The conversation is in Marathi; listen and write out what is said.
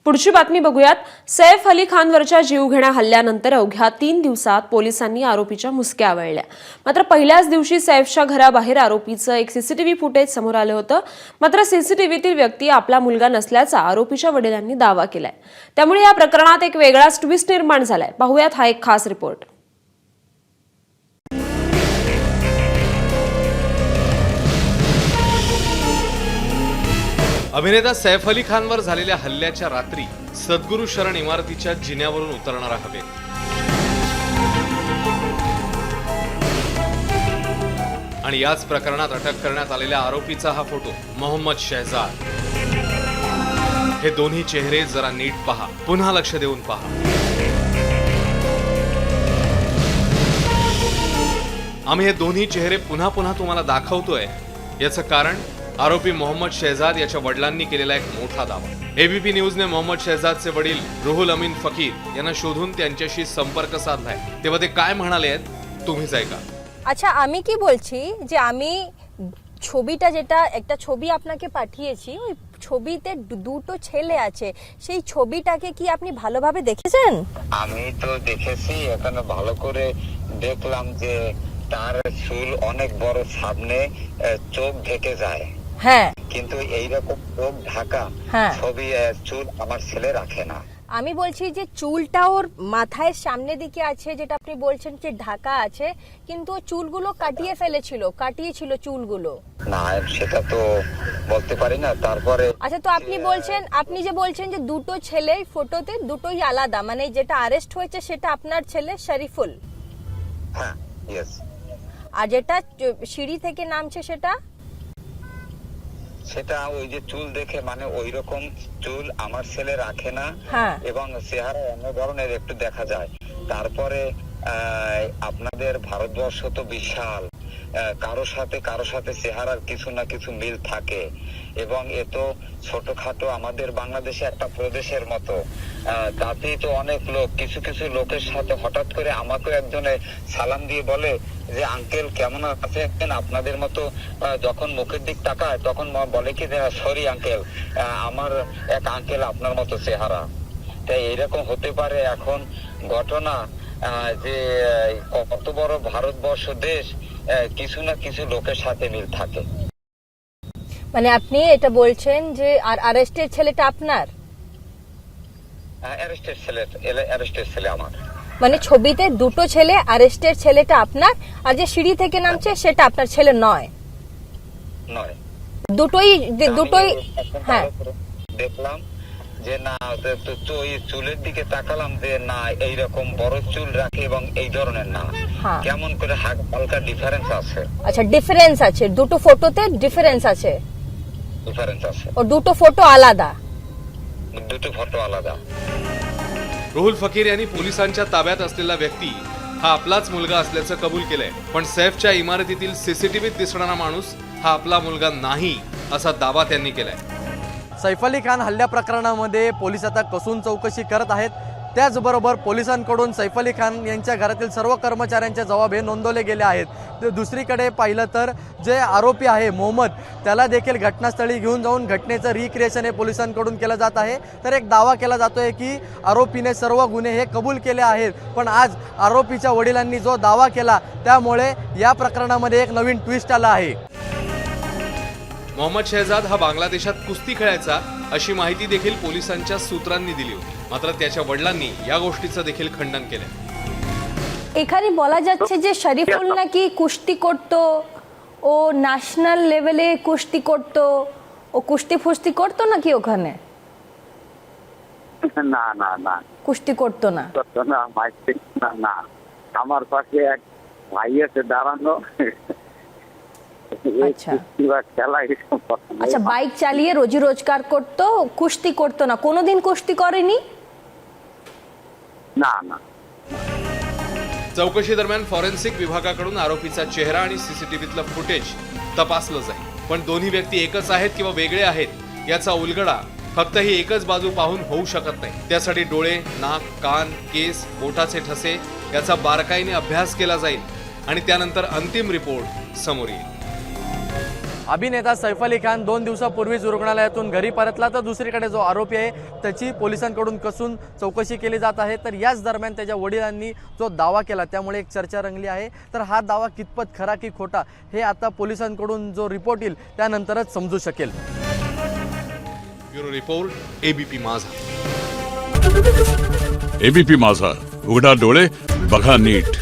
पुढची बातमी बघूयात। सैफ अली खानवरच्या जीवघेण्या हल्ल्यानंतर अवघ्या 3 दिवसात पोलिसांनी आरोपीच्या मुसक्या आवळल्या। मात्र पहिल्याच दिवशी सैफच्या घराबाहेर आरोपीचं एक सीसीटीव्ही फुटेज समोर आलं होतं। मात्र सीसीटीव्हीतील व्यक्ती आपला मुलगा नसल्याचा आरोपीच्या वडिलांनी दावा केलाय। त्यामुळे या प्रकरणात एक वेगळाच ट्विस्ट निर्माण झालाय। पाहूयात हा एक खास रिपोर्ट। अभिनेता सैफ अली खानवर झालेल्या हल्ल्याच्या रात्री सद्गुरू शरण इमारतीच्या जिन्यावरून उतरणारा हा व्यक्ती आणि याच प्रकरणात अटक करण्यात आलेल्या आरोपीचा हा फोटो मोहम्मद शहजाद। हे दोन्ही चेहरे जरा नीट पहा, पुन्हा लक्ष देऊन पहा। आम्ही हे दोन्ही चेहरे पुन्हा पुन्हा तुम्हाला दाखवतोय, याचं कारण आरोपी मोहम्मद शहजाद याच्या वडिलांनी केलेला एक मोठा दावा। एबीपी न्यूजने मोहम्मद शहजादचे वडील रुहुल अमीन फकीर यांना शोधून त्यांच्याशी संपर्क साधलाय। तेव्हा ते काय म्हणाले आहेत तुम्हीच ऐका। আচ্ছা, আমি কি বলছি যে আমি ছবিটা যেটা একটা ছবি আপনাকে পাঠিয়েছি, ওই ছবিতে দুটো ছেলে আছে, সেই ছবিটাকে কি আপনি ভালোভাবে দেখেছেন? আমি তো দেখেছি, এখানে ভালো করে দেখলাম যে তার চুল অনেক বড়, সামনে চোখ ঢেকে যায়। হ্যাঁ, কিন্তু এইরকম চোখ ঢাকা ছবি চুল আমার ছেলে রাখে না। আমি বলছি যে চুলটা ওর মাথায় সামনে দিকে আছে, যেটা আপনি বলছেন যে ঢাকা আছে, কিন্তু ও চুলগুলো কাটিয়েছিল চুলগুলো। না, সেটা তো বলতে পারি না। তারপরে আচ্ছা, তো আপনি যে বলছেন যে দুটো ছেলে ফটোতে দুটোই আলাদা, মানে যেটা অ্যারেস্ট হয়েছে সেটা আপনার ছেলে শরীফুল, হ্যাঁ, ইয়েস। আর যেটা সিঁড়ি থেকে নামছে সেটা ওই যে চুল দেখে মানে ওই রকম চুল আমার ছেলে রাখে না, এবং চেহারা অন্য ধরনের একটু দেখা যায়। তারপরে আপনাদের ভারতবর্ষ তো বিশাল, কারো সাথে চেহারার কিছু না কিছু মিল থাকে, এবং এ তো ছোটখাটো আমাদের বাংলাদেশে একটা প্রদেশের মতো। তাতেই তো অনেক লোক, কিছু কিছু লোকের সাথে হঠাৎ করে আমাকেও একজনে সালাম দিয়ে বলে যে আঙ্কেল কেমন আছেন, আপনাদের মতো। যখন মুখের দিক তাকায় তখন বলে কি সরি আঙ্কেল, আমার এক আঙ্কেল আপনার মতো চেহারা। তাই এরকম হতে পারে এখন ঘটনা যে কত বড় ভারতবর্ষ দেশ, কিছু না কিছু লোকের সাথে মিল থাকে। মানে আপনি এটা বলছেন যে আর অ্যারেস্টেড ছেলেটা আপনার? অ্যারেস্টেড ছেলে আমার। মানে ছবিতে দুটো ছেলে, অ্যারেস্টেড ছেলেটা আপনার, আর যে সিঁড়ি থেকে নামছে সেটা আপনার ছেলে নয়? নয়, দুটোই। হ্যাঁ, দেখলাম যে না, তো এই চুলের দিকে তাকালাম যে না, এইরকম বড় চুল রাখে এবং এই ধরনের না, কেমন করে হালকা ডিফারেন্স আছে। আচ্ছা, ডিফারেন্স আছে, দুটো ফটোতে ডিফারেন্স আছে। ও দুটো ফটো আলাদা। रुहुल फकीर यांनी पोलिसांच्या ताब्यात असलेला व्यक्ती हा आपलाच मुलगा असल्याचं कबूल केलंय, पण सैफच्या इमारतीतील सीसीटीव्हीत दिसणारा माणूस हा आपला मुलगा नाही असा दावा त्यांनी केलाय। सैफ अली खान हल्ल्या प्रकरणामध्ये पोलीस आता कसून चौकशी करत आहेत। त्याचबरोबर पोलिसांकडून सैफ अली खान यांच्या घरातील सर्व कर्मचाऱ्यांचे जबाब हे नोंदवले गेले आहेत। तर दुसरीकडे पाहिलं तर जे आरोपी आहे मोहम्मद, त्याला देखील घटनास्थळी घेऊन जाऊन घटनेचं रिक्रिएशन हे पोलिसांकडून केलं जात आहे। तर एक दावा केला जातोय की आरोपीने सर्व गुन्हे हे कबूल केले आहेत, पण आज आरोपीच्या वडिलांनी जो दावा केला त्यामुळे या प्रकरणामध्ये एक नवीन ट्विस्ट आला आहे। मोहम्मद शहजाद हा बांगलादेशात कुस्ती खेळायचा अशी माहिती देखील पोलिसांच्या सूत्रांनी दिली होती, मात्र त्याच्या वडिलांनी या गोष्टीचं देखील खंडन केलं। এখানে বলা যাচ্ছে যে শরীফুল নাকি কুস্তি করত, ও ন্যাশনাল লেভেলে কুস্তি করত, ও কুস্তি ফুস্তি করতো নাকি ওখানে? না না না, কুস্তি করতো না। না, আমার পাশে এক ভাই আছে দাঁড়ানো। আচ্ছা আচ্ছা, বাইক চালিয়ে রোজি রোজগার করতো, কুস্তি করতো না, কোনোদিন কুস্তি করেনি? না না। चौकशी दरम्यान फॉरेन्सिक विभागाकडून आरोपीचा चेहरा आणि सीसीटीव्हीतलं फुटेज तपासलं जाईल, पण दोन्ही व्यक्ती एकच आहेत किंवा वेगळे आहेत याचा उलगडा फक्त ही एकच बाजू पाहून होऊ शकत नाही। त्यासाठी डोळे, नाक, कान, केस, बोटाचे ठसे याचा बारकाईने अभ्यास केला जाईल आणि त्यानंतर अंतिम रिपोर्ट समोर येईल। अभिनेता सैफ अली खान 2 दिवसापूर्वीच रुग्णालयातून घरी परतला, तर दुसरीकडे जो आरोपी आहे त्याची पोलिसांकडून कसून चौकशी केली जात आहे। तर याच दरम्यान त्याच्या वडिलांनी जो दावा केला त्यामुळे एक चर्चा रंगली आहे। तर हा दावा कितपत खरा की खोटा हे आता पोलिसांकडून जो रिपोर्ट येईल त्यानंतरच समजू शकेल। ब्युरो रिपोर्ट एबीपी माझा। एबीपी माझा, उघडा डोळे बघा नीट।